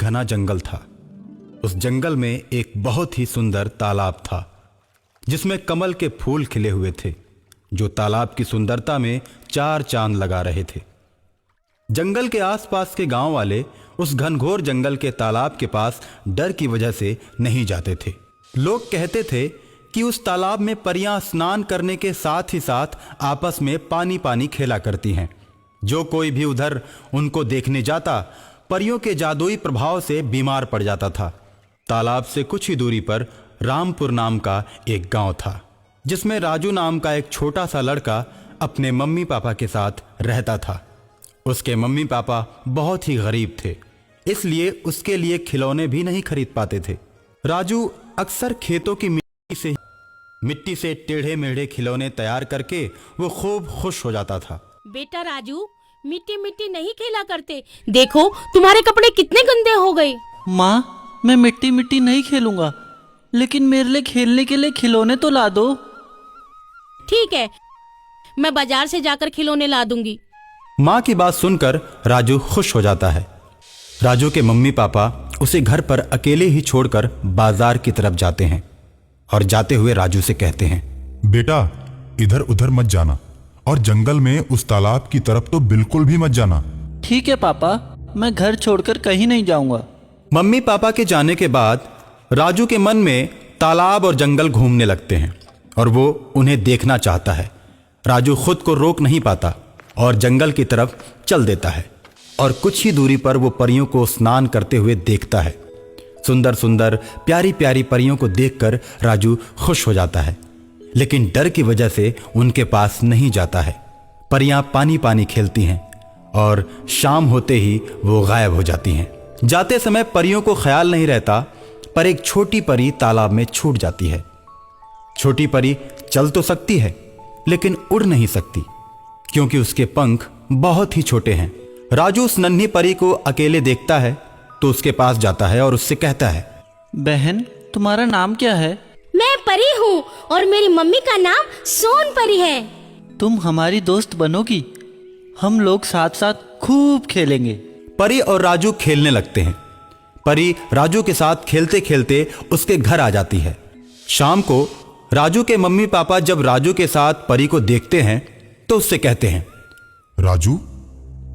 घना जंगल था। उस जंगल में एक बहुत ही सुंदर तालाब था जिसमें कमल के फूल खिले हुए थे, जो तालाब की सुंदरता में चार चांद लगा रहे थे। जंगल के आसपास के गांव वाले उस घनघोर जंगल के तालाब के पास डर की वजह से नहीं जाते थे। लोग कहते थे कि उस तालाब में परियां स्नान करने के साथ ही साथ आपस में पानी पानी खेला करती हैं। जो कोई भी उधर उनको देखने जाता परियों के जादुई प्रभाव से बीमार पड़ जाता था। तालाब से कुछ ही दूरी पर रामपुर नाम का एक गांव था, जिसमें राजू नाम का एक छोटा सा लड़का अपने मम्मी पापा के साथ रहता था। उसके मम्मी पापा बहुत ही गरीब थे, इसलिए उसके लिए खिलौने भी नहीं खरीद पाते थे। राजू अक्सर खेतों की मिट्टी से टेढ़े मेढ़े खिलौने तैयार करके वो खूब खुश हो जाता था। बेटा राजू, मिट्टी मिट्टी नहीं खेला करते, देखो तुम्हारे कपड़े कितने गंदे हो गए। माँ, मैं मिट्टी मिट्टी नहीं खेलूंगा, लेकिन मेरे लिए खेलने के लिए खिलौने तो ला दो। ठीक है, मैं बाजार से जाकर खिलौने ला दूंगी। माँ की बात सुनकर राजू खुश हो जाता है। राजू के मम्मी पापा उसे घर पर अकेले ही छोड़कर बाजार की तरफ जाते हैं और जाते हुए राजू से कहते हैं, बेटा इधर उधर मत जाना और जंगल में उस तालाब की तरफ तो बिल्कुल भी मत जाना। ठीक है पापा, मैं घर छोड़कर कहीं नहीं जाऊंगा। मम्मी पापा के जाने के बाद राजू के मन में तालाब और जंगल घूमने लगते हैं और वो उन्हें देखना चाहता है। राजू खुद को रोक नहीं पाता और जंगल की तरफ चल देता है और कुछ ही दूरी पर वो परियों को स्नान करते हुए देखता है। सुंदर सुंदर प्यारी प्यारी परियों को देखकर राजू खुश हो जाता है, लेकिन डर की वजह से उनके पास नहीं जाता है। परियां पानी पानी खेलती हैं और शाम होते ही वो गायब हो जाती हैं। जाते समय परियों को ख्याल नहीं रहता, पर एक छोटी परी तालाब में छूट जाती है। छोटी परी चल तो सकती है, लेकिन उड़ नहीं सकती, क्योंकि उसके पंख बहुत ही छोटे हैं। राजू उस नन्ही परी को अकेले देखता है तो उसके पास जाता है और उससे कहता है, बहन, तुम्हारा नाम क्या है? मैं परी हूँ और मेरी मम्मी का नाम सोन परी है। तुम हमारी दोस्त बनोगी? हम लोग साथ साथ खूब खेलेंगे। परी और राजू खेलने लगते हैं। परी राजू के साथ खेलते खेलते उसके घर आ जाती है। शाम को राजू के मम्मी पापा जब राजू के साथ परी को देखते हैं तो उससे कहते हैं, राजू,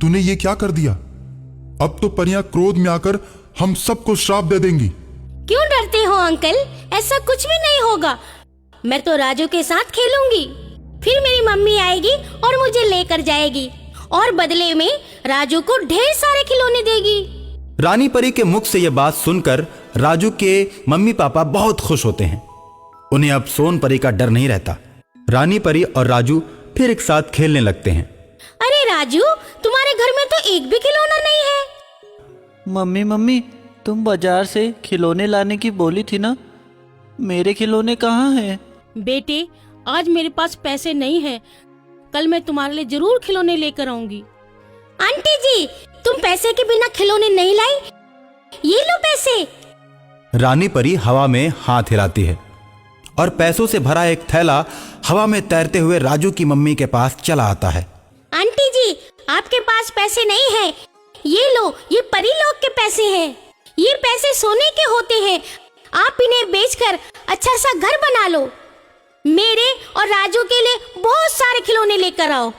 तूने ये क्या कर दिया? अब तो परियां क्रोध में आकर हम सबको श्राप दे देंगी। क्यों डरते हो अंकल? ऐसा कुछ भी नहीं होगा। मैं तो राजू के साथ खेलूंगी, फिर मेरी मम्मी आएगी और मुझे लेकर जाएगी और बदले में राजू को ढेर सारे खिलौने देगी। रानी परी के मुख से यह बात सुनकर राजू के मम्मी पापा बहुत खुश होते हैं। उन्हें अब सोन परी का डर नहीं रहता। रानी परी और राजू फिर एक साथ खेलने लगते हैं। अरे राजू, तुम्हारे घर में तो एक भी खिलौना नहीं है। मम्मी मम्मी, तुम बाजार से खिलौने लाने की बोली थी ना, मेरे खिलौने कहाँ हैं? बेटे, आज मेरे पास पैसे नहीं है, कल मैं तुम्हारे लिए जरूर खिलौने लेकर आऊंगी। आंटी जी, तुम पैसे के बिना खिलौने नहीं लाई? ये लो पैसे। रानी परी हवा में हाथ हिलाती है और पैसों से भरा एक थैला हवा में तैरते हुए राजू की मम्मी के पास चला आता है। आंटी जी, आपके पास पैसे नहीं है, ये लो, ये परी लोग के पैसे हैं। ये पैसे सोने के होते हैं, आप इन्हें बेचकर अच्छा सा घर बना लो। मेरे और राजू के लिए बहुत सारे खिलौने लेकर आओ।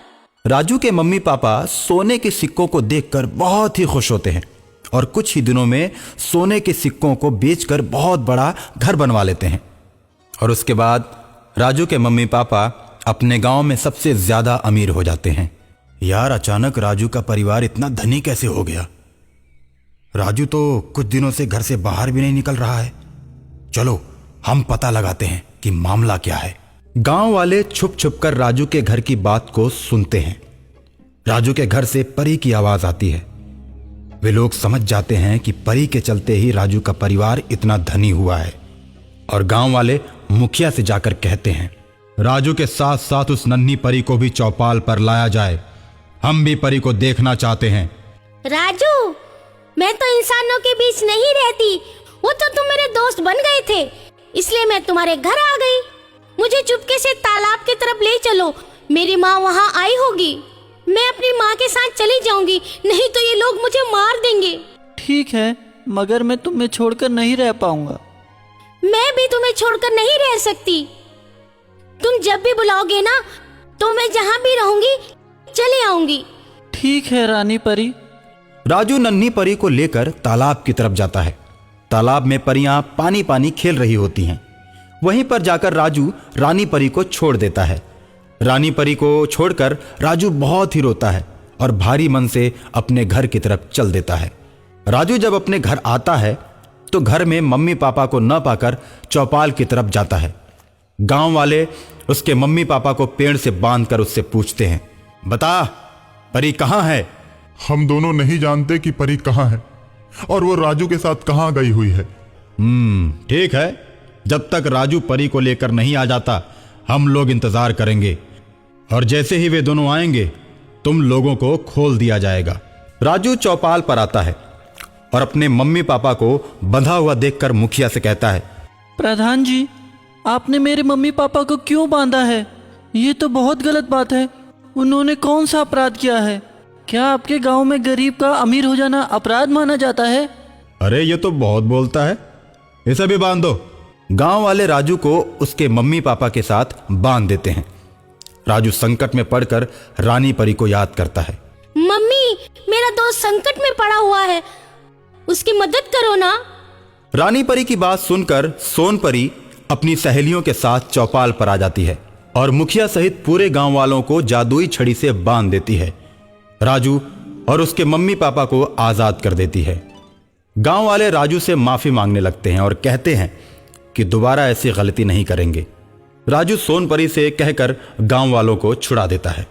राजू के मम्मी पापा सोने के सिक्कों को देखकर बहुत ही खुश होते हैं और कुछ ही दिनों में सोने के सिक्कों को बेचकर बहुत बड़ा घर बनवा लेते हैं। और उसके बाद राजू के मम्मी पापा अपने गांव में सबसे ज्यादा अमीर हो जाते हैं। यार, अचानक राजू का परिवार इतना धनी कैसे हो गया? राजू तो कुछ दिनों से घर से बाहर भी नहीं निकल रहा है। चलो हम पता लगाते हैं कि मामला क्या है। गांव वाले छुप छुप कर राजू के घर की बात को सुनते हैं। राजू के घर से परी की आवाज आती है। वे लोग समझ जाते हैं कि परी के चलते ही राजू का परिवार इतना धनी हुआ है और गांव वाले मुखिया से जाकर कहते हैं, राजू के साथ साथ उस नन्ही परी को भी चौपाल पर लाया जाए। हम भी परी को देखना चाहते हैं। राजू, मैं तो इंसानों के बीच नहीं रहती, वो तो तुम मेरे दोस्त बन गए थे, इसलिए मैं तुम्हारे घर आ गई। मुझे चुपके से तालाब की तरफ ले चलो, मेरी माँ वहाँ आई होगी। मैं अपनी माँ के साथ चली जाऊंगी, नहीं तो ये लोग मुझे मार देंगे। ठीक है, मगर मैं तुम्हें छोड़कर नहीं रह पाऊंगा। मैं भी तुम्हें छोड़कर नहीं रह सकती। तुम जब भी बुलाओगे ना तो मैं जहाँ भी रहूंगी चले आऊंगी। ठीक है रानी परी। राजू नन्ही परी को लेकर तालाब की तरफ जाता है। तालाब में परियां पानी पानी खेल रही होती हैं। वहीं पर जाकर राजू रानी परी को छोड़ देता है। रानी परी को छोड़कर राजू बहुत ही रोता है और भारी मन से अपने घर की तरफ चल देता है। राजू जब अपने घर आता है तो घर में मम्मी पापा को न पाकर चौपाल की तरफ जाता है। गांव वाले उसके मम्मी पापा को पेड़ से बांधकर उससे पूछते हैं, बता परी कहाँ है? हम दोनों नहीं जानते कि परी कहाँ है और वो राजू के साथ कहाँ गई हुई है। ठीक है, जब तक राजू परी को लेकर नहीं आ जाता हम लोग इंतजार करेंगे और जैसे ही वे दोनों आएंगे तुम लोगों को खोल दिया जाएगा। राजू चौपाल पर आता है और अपने मम्मी पापा को बंधा हुआ देखकर मुखिया से कहता है, प्रधान जी, आपने मेरे मम्मी पापा को क्यों बांधा है? ये तो बहुत गलत बात है। उन्होंने कौन सा अपराध किया है? क्या आपके गांव में गरीब का अमीर हो जाना अपराध माना जाता है? अरे ये तो बहुत बोलता है, इसे भी बांध दो। गांव वाले राजू को उसके मम्मी पापा के साथ बांध देते हैं। राजू संकट में पड़कर रानी परी को याद करता है। मम्मी, मेरा दोस्त संकट में पड़ा हुआ है, उसकी मदद करो ना। रानी परी की बात सुनकर सोन परी अपनी सहेलियों के साथ चौपाल पर आ जाती है और मुखिया सहित पूरे गांव वालों को जादुई छड़ी से बांध देती है। राजू और उसके मम्मी पापा को आजाद कर देती है। गांव वाले राजू से माफी मांगने लगते हैं और कहते हैं कि दोबारा ऐसी गलती नहीं करेंगे। राजू सोन परी से कहकर गांव वालों को छुड़ा देता है।